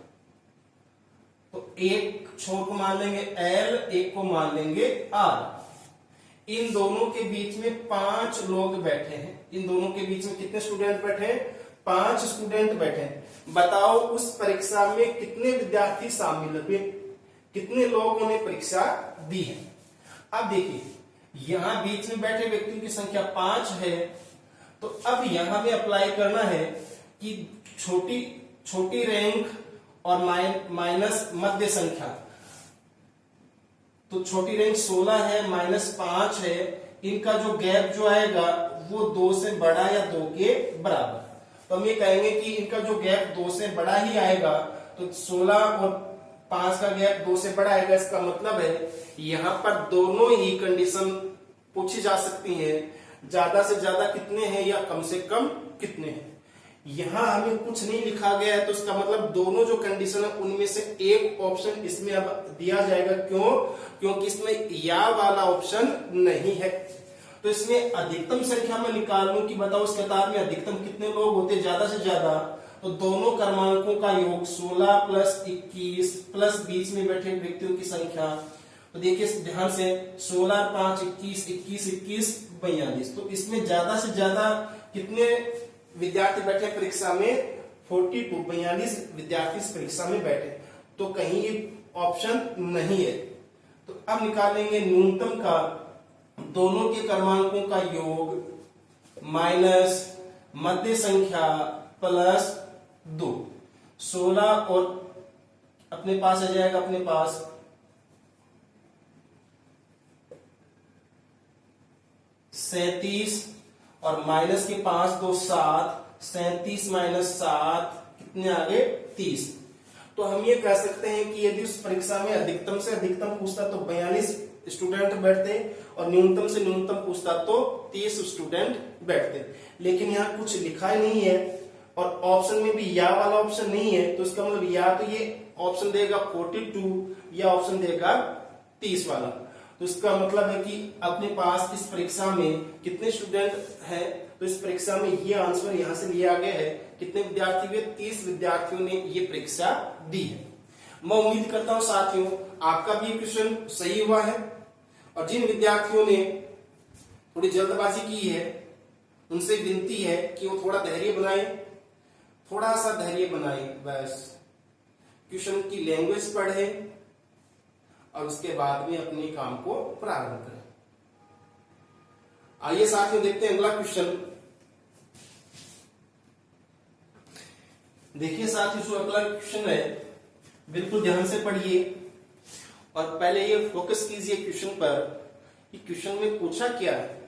तो एक छोर को मान लेंगे L, एक को मान लेंगे R। इन दोनों के बीच में 5 लोग बैठे हैं। इन दोनों के बीच में कितने स्टूडेंट बैठे हैं? 5 स्टूडेंट बैठे हैं। बताओ उस परीक्षा में कितने विद्यार्थी शामिल हुए, कितने लोगों ने परीक्षा दी है। अब देखिए यहां बीच में बैठे व्यक्तियों की संख्या 5 है। तो अब यहां में अप्लाई करना है कि छोटी रैंक और माइनस मध्य संख्या। तो छोटी रेंज 16 है, -5 है, इनका जो गैप जो आएगा वो 2 से बड़ा या 2 के बराबर। तो हम ये कहेंगे कि इनका जो गैप 2 से बड़ा ही आएगा, तो 16 और 5 का गैप 2 से बड़ा आएगा। इसका मतलब है यहाँ पर दोनों ही कंडीशन पूछी जा सकती है, ज्यादा से ज्यादा कितने हैं या कम से कम कितने हैं। यहां हमें कुछ नहीं लिखा गया है, तो इसका मतलब दोनों जो कंडीशन है उनमें से एक ऑप्शन इसमें अब दिया जाएगा। क्यों? क्योंकि इसमें या वाला ऑप्शन नहीं है। तो इसमें अधिकतम संख्या में निकालूं कि बताओ इस कतार में अधिकतम कितने लोग होते ज्यादा से ज्यादा, तो दोनों क्रमांकों का योग 16 प्लस 21 प्लस बीच में बैठे व्यक्तियों की संख्या। तो देखिए ध्यान से, 16 5 21 21 21 42। तो इसमें ज्यादा से ज्यादा कितने विद्यार्थी बैठे परीक्षा में? 42 42 विद्यार्थी इस परीक्षा में बैठे। तो कहीं ये ऑप्शन नहीं है। तो अब निकालेंगे न्यूनतम का, दोनों के क्रमांकों का योग माइनस मध्य संख्या प्लस 2। 16 और अपने पास आ जाएगा, अपने पास 37 और माइनस के 5 2 7, 37 माइनस 7 कितने आ गए? 30। तो हम ये कह सकते हैं कि यदि उस परीक्षा में अधिकतम से अधिकतम पूछता तो 42 स्टूडेंट बैठते और न्यूनतम से न्यूनतम पूछता तो 30 स्टूडेंट बैठते। लेकिन यहाँ कुछ लिखा ही नहीं है और ऑप्शन में भी या वाला ऑप्शन नहीं है। तो इसका मतलब या तो ये ऑप्शन देगा 42 या ऑप्शन देगा 30 वाला। तो इसका मतलब है कि अपने पास इस परीक्षा में कितने स्टूडेंट हैं? तो इस परीक्षा में ये आंसर यहां से लिया गया है। कितने विद्यार्थी हुए? 30 विद्यार्थियों ने ये परीक्षा दी है। मैं उम्मीद करता हूं साथियों आपका भी क्वेश्चन सही हुआ है, और जिन विद्यार्थियों ने थोड़ी जल्दबाजी की है उनसे विनती है कि वो थोड़ा धैर्य बनाए, थोड़ा सा धैर्य बनाए, बस क्वेश्चन की लैंग्वेज पढ़े और उसके बाद में अपने काम को प्रारंभ करें। आइए साथियों देखते हैं अगला क्वेश्चन। देखिए साथियों जो अगला क्वेश्चन है बिल्कुल ध्यान से पढ़िए और पहले ये फोकस कीजिए क्वेश्चन पर कि क्वेश्चन में पूछा क्या है।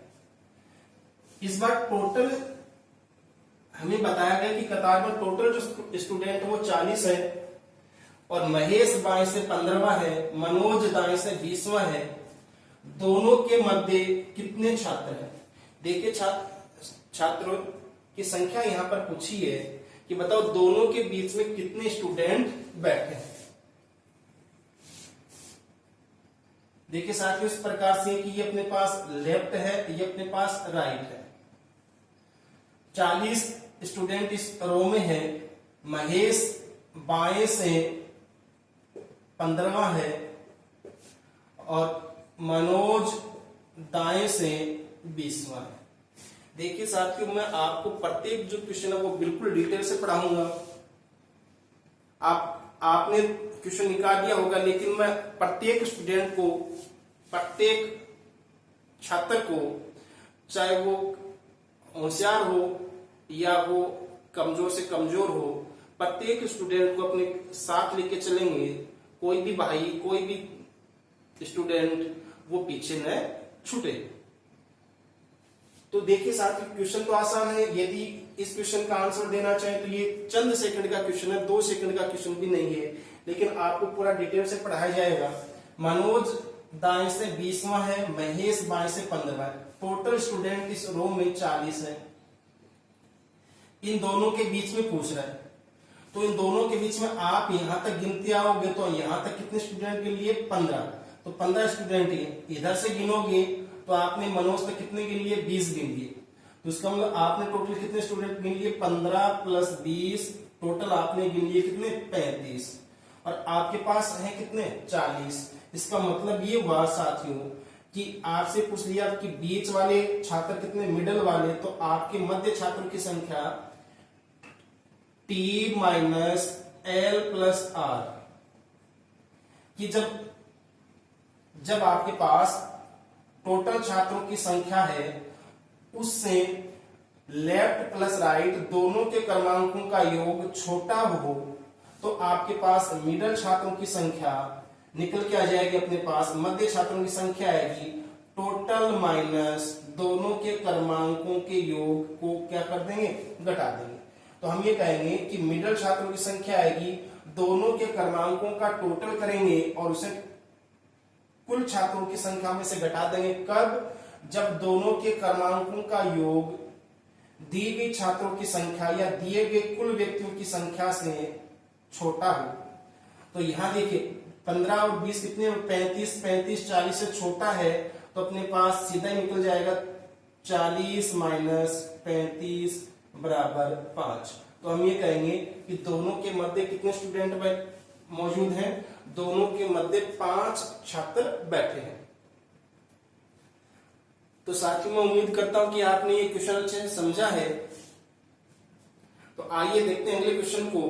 इस बार टोटल हमें बताया गया कि कतार में टोटल जो स्टूडेंट वो 40 है और महेश बाएं से 15वां है, मनोज दाएं से 20वां है। दोनों के मध्य कितने छात्र हैं? देखिए छात्रों की संख्या यहां पर पूछी है कि बताओ दोनों के बीच में कितने स्टूडेंट बैठे हैं। देखिए साथियों इस प्रकार से कि ये अपने पास लेफ्ट है, ये अपने पास राइट है। 40 स्टूडेंट इस रो में है, महेश बाएं से 15वां है और मनोज दाएं से 20वां है। देखिए साथियों मैं आपको प्रत्येक जो क्वेश्चन है वो बिल्कुल डिटेल से पढ़ाऊंगा। आपने क्वेश्चन निकाल दिया होगा, लेकिन मैं प्रत्येक स्टूडेंट को, प्रत्येक छात्र को, चाहे वो होशियार हो या वो कमजोर से कमजोर हो, प्रत्येक स्टूडेंट को अपने साथ लेके चलेंगे। कोई भी भाई, कोई भी स्टूडेंट वो पीछे न छूटे। तो देखिए साथियों क्वेश्चन तो आसान है। यदि इस क्वेश्चन का आंसर देना चाहें तो ये चंद सेकंड का क्वेश्चन है, 2 सेकंड का क्वेश्चन भी नहीं है, लेकिन आपको पूरा डिटेल से पढ़ाया जाएगा। मनोज दाएं से 20वां है, महेश बाएं से 15वां है। टोटल स्टूडेंट इस रो में 40 है। इन दोनों के बीच में पूछ रहा है, तो इन दोनों के बीच में आप यहां तक गिनते आओगे तो यहां तक कितने स्टूडेंट के लिए? 15। तो 15 स्टूडेंट इधर से गिनोगे तो आपने मनोज तक कितने गिन लिए? 20 गिन लिए। तो इसका मतलब आपने टोटल कितने स्टूडेंट गिन लिए? 15 प्लस 20, टोटल आपने गिन लिए कितने? 35। और आपके पास है कितने? 40। इसका मतलब ये हुआ साथियों कि आपसे पूछ लिया कि बीच वाले छात्र कितने, मिडल वाले, तो आपके मध्य छात्रों की संख्या T minus L plus R कि जब आपके पास टोटल छात्रों की संख्या है उससे लेफ्ट प्लस राइट दोनों के क्रमांकों का योग छोटा हो तो आपके पास मिडल छात्रों की संख्या निकल के आ जाएगी अपने पास मध्य छात्रों की संख्या आएगी टोटल माइनस दोनों के क्रमांकों के योग को क्या कर देंगे, घटा देंगे। तो हम ये कहेंगे कि मिडल छात्रों की संख्या आएगी दोनों के क्रमांकों का टोटल करेंगे और उसे कुल छात्रों की संख्या में से घटा देंगे। कब? जब दोनों के क्रमांकों का योग दी गई छात्रों की संख्या या दिए गए कुल व्यक्तियों की संख्या से छोटा हो। तो यहां देखिए 15 और 20 कितने, 35, 35 40 से छोटा है, तो अपने पास सीधा ही निकल जाएगा 40 माइनस 35 बराबर 5। तो हम ये कहेंगे कि दोनों के मध्य कितने स्टूडेंट मौजूद हैं, दोनों के मध्य 5 छात्र बैठे हैं। तो साथियों मैं उम्मीद करता हूं कि आपने ये क्वेश्चन अच्छे से समझा है। तो आइए देखते हैं अगले क्वेश्चन को।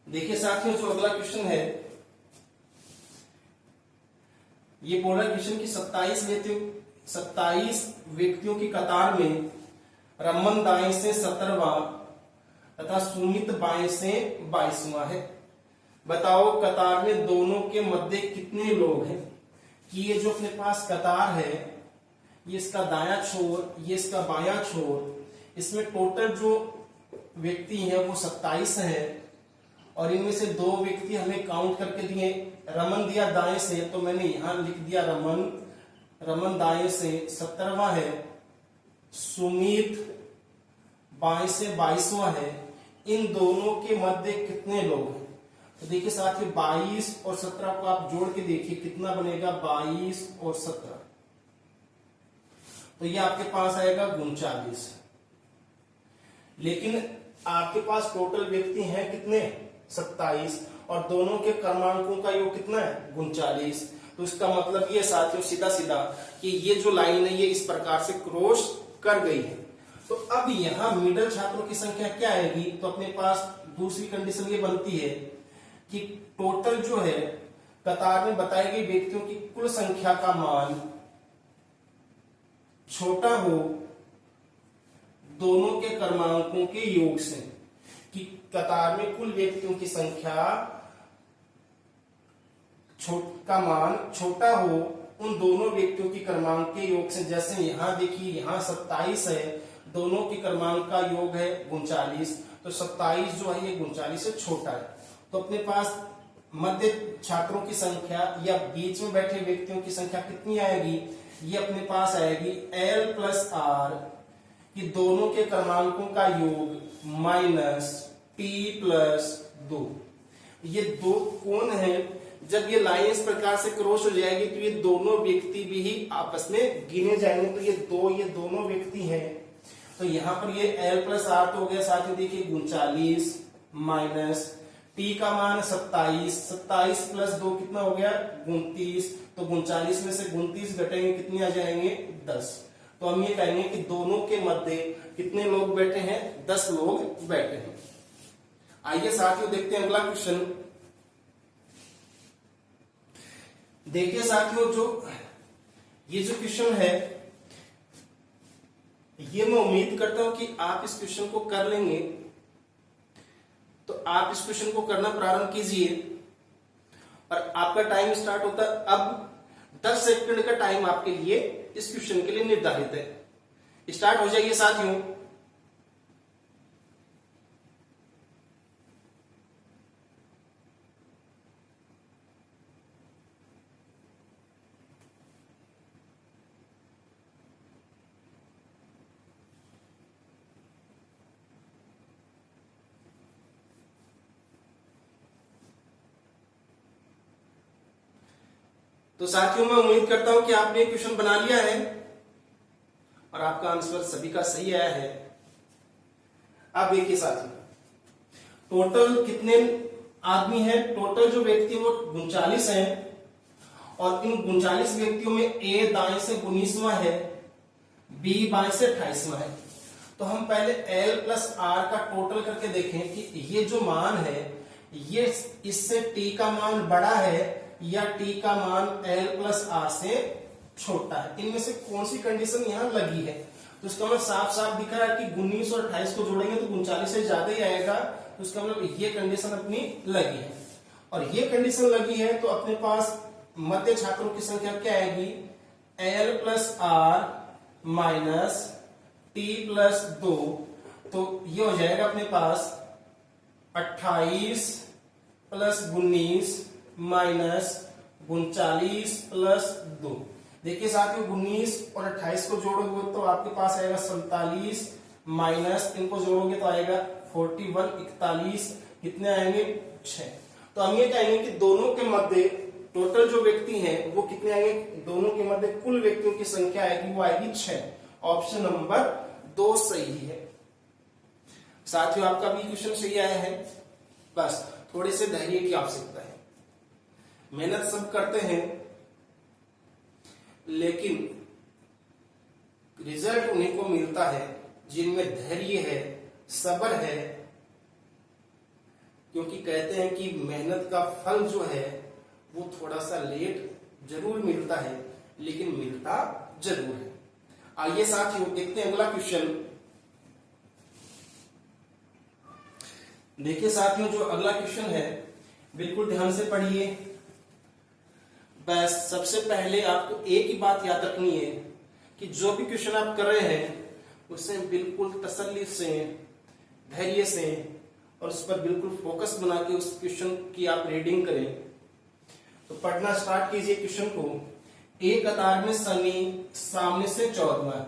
देखिए साथियों, जो अगला क्वेश्चन है ये बोल रहा है क्वेश्चन की 27 व्यक्तियों की कतार में रमन दाएं से 17वां तथा सुमित बाएं से 22वां है। बताओ कतार में दोनों के मध्य कितने लोग हैं। कि ये जो अपने पास कतार है, ये इसका दायां छोर, ये इसका बायां छोर, इसमें टोटल जो व्यक्ति है वो 27 है और इनमें से 2 व्यक्ति हमें काउंट करके दिए। रमन दिया दाएं से, तो मैंने यहां लिख दिया रमन दाएं से 17वां है, सुमित बाएं से 22वां है। इन दोनों के मध्य कितने लोग हैं। तो देखिए साथियों 22 और 17 को आप जोड़ के देखिए कितना बनेगा, 22 और 17, तो ये आपके पास आएगा 39। लेकिन आपके पास टोटल व्यक्ति हैं कितने, 27, और दोनों के क्रमांकों का योग कितना है, 39। तो इसका मतलब ये साथियों सीधा सीधा कि ये जो लाइन है ये इस प्रकार से क्रॉस कर गई है। तो अब यहां मिडल छात्रों की संख्या क्या आएगी। तो अपने पास दूसरी कंडीशन ये बनती है कि टोटल जो है कतार में बताई गई व्यक्तियों की कुल संख्या का मान छोटा हो दोनों के क्रमांकों के योग से। कि कतार में कुल व्यक्तियों की संख्या का मान छोटा हो उन दोनों व्यक्तियों की क्रमांक के योग से। जैसे यहां देखिए यहां 27 है, दोनों के क्रमांक का योग है 39, तो 27 जो है ये 39 से छोटा है। तो अपने पास मध्य छात्रों की संख्या या बीच में बैठे व्यक्तियों की संख्या कितनी आएगी, ये अपने पास आएगी L प्लस R, कि दोनों के क्रमांकों का योग माइनस T प्लस 2। ये 2 कौन है, जब ये लाइन इस प्रकार से क्रॉस हो जाएगी तो ये दोनों व्यक्ति भी ही आपस में गिने जाएंगे। तो ये दोनों व्यक्ति हैं। तो यहां पर ये L प्लस R तो हो गया साथियों, देखिए 39 माइनस T का मान 27, 27 प्लस 2 कितना हो गया, 29। तो 39 में से 29 घटेंगे कितने आ जाएंगे, 10। तो हम ये कहेंगे कि दोनों के मध्य कितने लोग बैठे हैं, 10 लोग बैठे हैं। आइए साथियों देखते हैं अगला क्वेश्चन। देखिए साथियों, जो ये जो क्वेश्चन है ये मैं उम्मीद करता हूं कि आप इस क्वेश्चन को कर लेंगे। तो आप इस क्वेश्चन को करना प्रारंभ कीजिए और आपका टाइम स्टार्ट होता है अब। 10 सेकंड का टाइम आपके लिए इस क्वेश्चन के लिए निर्धारित है। स्टार्ट हो जाइए साथियों। तो साथियों मैं उम्मीद करता हूं कि आपने क्वेश्चन बना लिया है और आपका आंसर सभी का सही आया है। अब देखिए साथियों, टोटल कितने आदमी हैं, टोटल जो व्यक्ति वो 39 हैं और इन 39 व्यक्तियों में A दाएं से 19वां है, B बाएं से 28वां है। तो हम पहले L प्लस R का टोटल करके देखें कि ये जो मान है ये इससे T का मान बड़ा है या T का मान L प्लस R से छोटा है। इनमें से कौन सी कंडीशन यहां लगी है। तो इसका मतलब साफ साफ दिख रहा है कि 19 और 28 को जोड़ेंगे तो 39 से ज्यादा ही आएगा। तो उसका मतलब ये कंडीशन अपनी लगी है, और ये कंडीशन लगी है तो अपने पास मध्य छात्रों की संख्या क्या आएगी, L plus R minus T plus 2, तो ये हो जाएगा अपने पास 28 प्लस 19 माइनस 39 प्लस 2। देखिए साथियों 19 और 28 को जोड़ोगे तो आपके पास आएगा 47 माइनस इनको जोड़ोगे तो आएगा 41, 41 कितने आएंगे 6। तो हम ये कहेंगे कि दोनों के मध्य टोटल जो व्यक्ति हैं वो कितने आएंगे, दोनों के मध्य कुल व्यक्तियों की संख्या आएगी वो आएगी 6। ऑप्शन नंबर 2 सही है। साथियों आपका भी क्वेश्चन सही आया है, बस थोड़े से धैर्य की आवश्यकता है। मेहनत सब करते हैं लेकिन रिजल्ट उन्हीं को मिलता है जिनमें धैर्य है, सब्र है, क्योंकि कहते हैं कि मेहनत का फल जो है वो थोड़ा सा लेट जरूर मिलता है लेकिन मिलता जरूर है। आइए साथियों देखते हैं अगला क्वेश्चन। देखिए साथियों जो अगला क्वेश्चन है बिल्कुल ध्यान से पढ़िए। बस सबसे पहले आपको एक ही बात याद रखनी है कि जो भी क्वेश्चन आप कर रहे हैं उसे बिल्कुल तसल्ली से, धैर्य से और उस पर बिल्कुल फोकस बना के उस क्वेश्चन की आप रीडिंग करें। तो पढ़ना स्टार्ट कीजिए क्वेश्चन को। एक कतार में सनी सामने से 14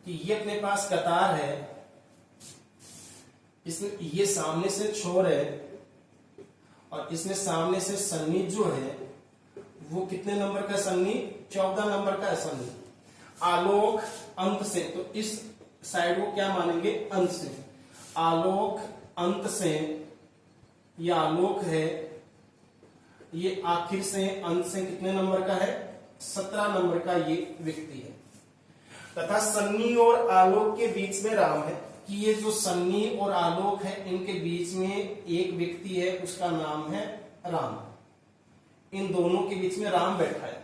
कि ये अपने पास कतार है, इसमें ये सामने से छोर है और इसमें सामने से सन्नी जो है वो कितने नंबर का सन्नी, 14 नंबर का सन्नी। आलोक अंत से, तो इस साइड को क्या मानेंगे, अंत से। आलोक अंत से, ये आलोक है, ये आखिर से, अंत से कितने नंबर का है, 17 नंबर का ये व्यक्ति है। तथा सन्नी और आलोक के बीच में राम है, कि ये जो सन्नी और आलोक है इनके बीच में एक व्यक्ति है उसका नाम है राम। इन दोनों के बीच में राम बैठा है।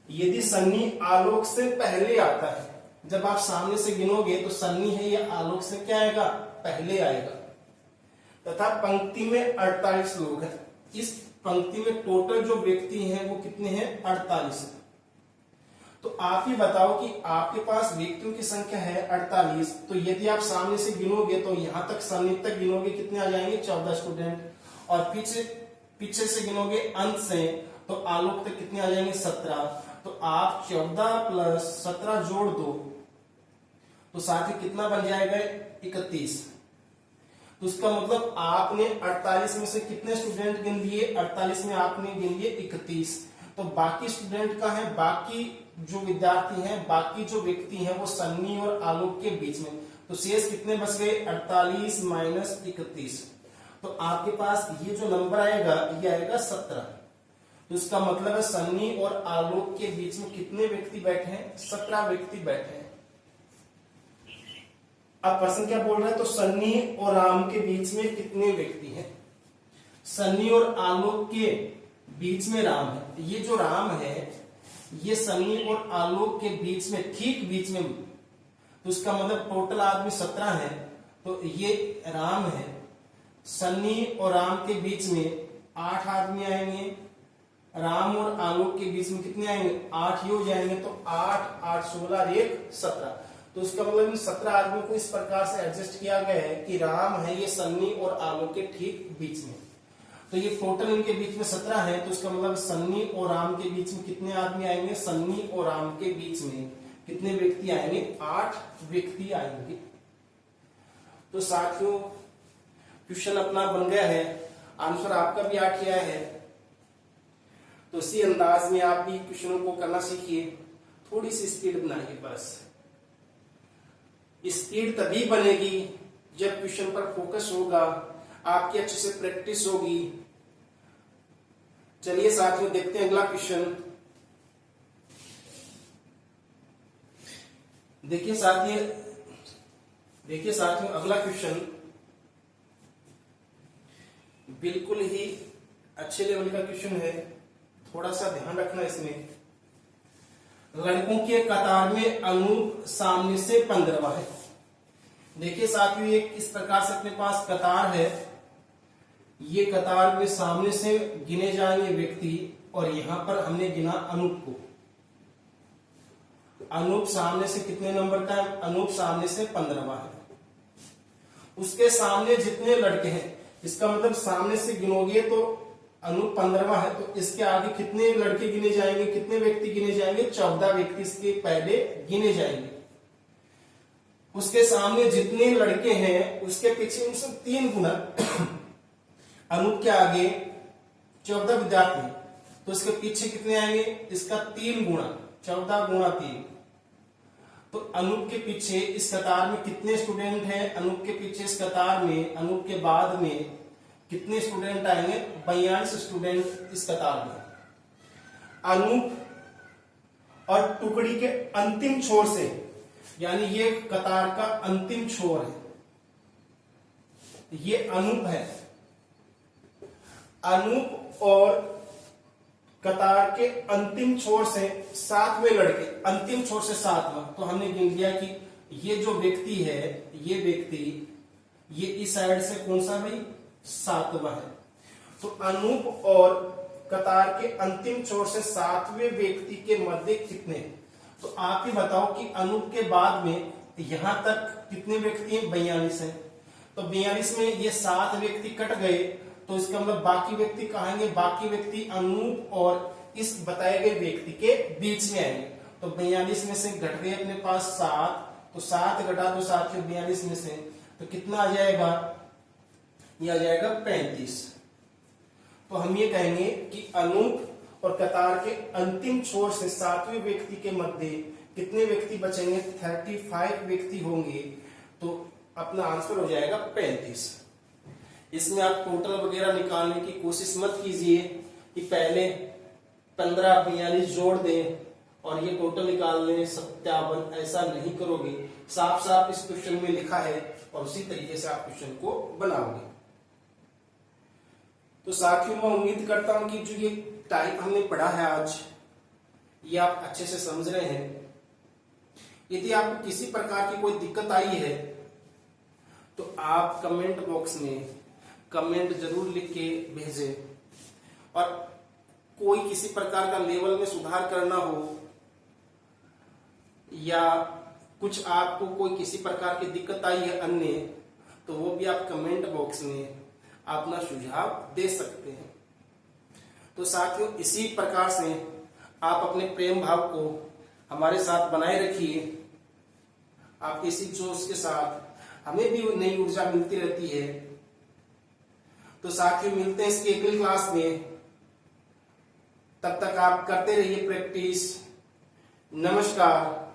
यदि सन्नी आलोक से पहले आता है, जब आप सामने से गिनोगे तो सन्नी है ये आलोक से क्या आएगा, पहले आएगा। तथा पंक्ति में 48 लोग हैं। इस पंक्ति में टोटल जो व्यक्ति हैं वो कितने हैं, 48। तो आप ही बताओ कि आपके पास व्यक्तियों की संख्या है 48, तो यदि आप सामने से गिनोगे तो यहां तक सन्नी तक गिनोगे कितने आ जाएंगे, 14 स्टूडेंट। और पीछे से गिनोगे अंत से तो आलोक तक कितने आ जाएंगे, 17। तो आप 14 प्लस 17 जोड़ दो तो साथ ही कितना बन जाएगा, 31। तो उसका मतलब आपने 48 में से कितने स्टूडेंट गिन लिए, 48 में आपने गिन लिए 31। तो बाकी स्टूडेंट का है, बाकी जो विद्यार्थी हैं, बाकी जो व्यक्ति हैं वो सन्नी और आलोक के बीच में। तो शेष कितने बच गए, 48 माइनस 31। तो आपके पास ये जो नंबर आएगा ये आएगा 17। तो इसका मतलब है सन्नी और आलोक के बीच में कितने व्यक्ति बैठे हैं, 17 व्यक्ति बैठे हैं। अब प्रश्न क्या बोल रहा है, तो सन्नी और राम के बीच में कितने व्यक्ति हैं। सन्नी और आलोक के बीच में राम है। ये जो राम है ये सन्नी और आलोक के बीच में, ठीक बीच में, तो इसका मतलब टोटल आदमी 17 है। तो ये राम है, सन्नी और राम के बीच में 8 आदमी आएंगे। राम और आलोक के बीच में कितने आएंगे, 8 ही हो जाएंगे। तो 8 8 16 और 1 17। तो इसका मतलब 17 आदमी को इस प्रकार से एडजस्ट किया गया है कि राम है ये सन्नी और आलोक के ठीक बीच में। तो ये टोटल इनके बीच में 17 है। तो इसका मतलब सन्नी और राम के बीच में कितने आदमी आएंगे, सन्नी और राम के बीच में कितने व्यक्ति आएंगे, 8 व्यक्ति आएंगे। तो साथियों क्वेश्चन अपना बन गया है, आंसर आपका भी 8 ही आया है। तो इसी अंदाज में आप भी क्वेश्चनों को करना सीखिए, थोड़ी सी स्पीड बनाइए। बस स्पीड तभी बनेगी जब क्वेश्चन पर फोकस होगा, आपकी अच्छे से प्रैक्टिस होगी। चलिए साथियों देखते हैं अगला क्वेश्चन। देखिए साथियों अगला क्वेश्चन बिल्कुल ही अच्छे लेवल का क्वेश्चन है, थोड़ा सा ध्यान रखना इसमें। लड़कों के कतार में अनूप सामने से 15वां है। देखिए साथियों, एक इस प्रकार से अपने पास कतार है, ये कतार में सामने से गिने जाएंगे व्यक्ति, और यहां पर हमने गिना अनूप को। अनूप सामने से कितने नंबर का है? अनूप सामने से 15वां है। उसके सामने जितने लड़के हैं, इसका मतलब सामने से गिनोगे तो अनूप 15वां है, तो इसके आगे कितने लड़के गिने जाएंगे, कितने व्यक्ति गिने जाएंगे? 14 व्यक्ति इसके पहले गिने जाएंगे। उसके सामने जितने लड़के हैं उसके पीछे उनसे 3 गुना अनूप के आगे 14 विद्यार्थी, तो इसके पीछे कितने आएंगे? इसका 3 गुना, 14 गुना 3। तो अनूप के पीछे इस कतार में कितने स्टूडेंट हैं? अनूप के पीछे इस कतार में, अनूप के बाद में कितने स्टूडेंट आएंगे? 42 स्टूडेंट इस कतार में। अनूप और टुकड़ी के अंतिम छोर से, यानी ये कतार का अंतिम छोर है, ये अनूप है। अनूप और कतार के अंतिम छोर से 7वें लड़के, अंतिम छोर से 7वां, तो हमने गिन लिया कि ये जो व्यक्ति है, ये व्यक्ति, ये इस साइड से कौन सा भाई? 7वां है। तो अनूप और कतार के अंतिम छोर से 7वें व्यक्ति के मध्य कितने? तो आप ही बताओ कि अनूप के बाद में यहां तक कितने व्यक्ति हैं? 42 हैं। तो 42 में ये 7 व्यक्ति कट गए, तो इसका मतलब बाकी व्यक्ति कहाँ आएंगे? बाकी व्यक्ति अनूप और इस बताए गए व्यक्ति के बीच में आएंगे। तो 42 में से घट गए अपने पास 7, तो 7 घटा दो 42 में से, तो कितना आ जाएगा? ये आ जाएगा 35। तो हम ये कहेंगे कि अनूप और कतार के अंतिम छोर से 7वें व्यक्ति के मध्य कितने व्यक्ति बचेंगे? 35 व्यक्ति होंगे। तो अपना आंसर हो जाएगा 35। इसमें आप टोटल वगैरह निकालने की कोशिश मत कीजिए कि पहले 15 42 जोड़ दें और ये टोटल निकाल लें 57, ऐसा नहीं करोगे। साफ साफ इस क्वेश्चन में लिखा है और उसी तरीके से आप क्वेश्चन को बनाओगे। तो साथियों, मैं उम्मीद करता हूं कि जो ये टाइप हमने पढ़ा है आज, ये आप अच्छे से समझ रहे हैं। यदि आपको किसी प्रकार की कोई दिक्कत आई है तो आप कमेंट बॉक्स में कमेंट जरूर लिख के भेजें, और कोई किसी प्रकार का लेवल में सुधार करना हो या कुछ आपको कोई किसी प्रकार की दिक्कत आई है अन्य, तो वो भी आप कमेंट बॉक्स में अपना सुझाव दे सकते हैं। तो साथियों, इसी प्रकार से आप अपने प्रेम भाव को हमारे साथ बनाए रखिए। आप इसी जोश के साथ, हमें भी नई ऊर्जा मिलती रहती है। तो साथियों, मिलते हैं इसकी अगली क्लास में। तब तक आप करते रहिए प्रैक्टिस। नमस्कार।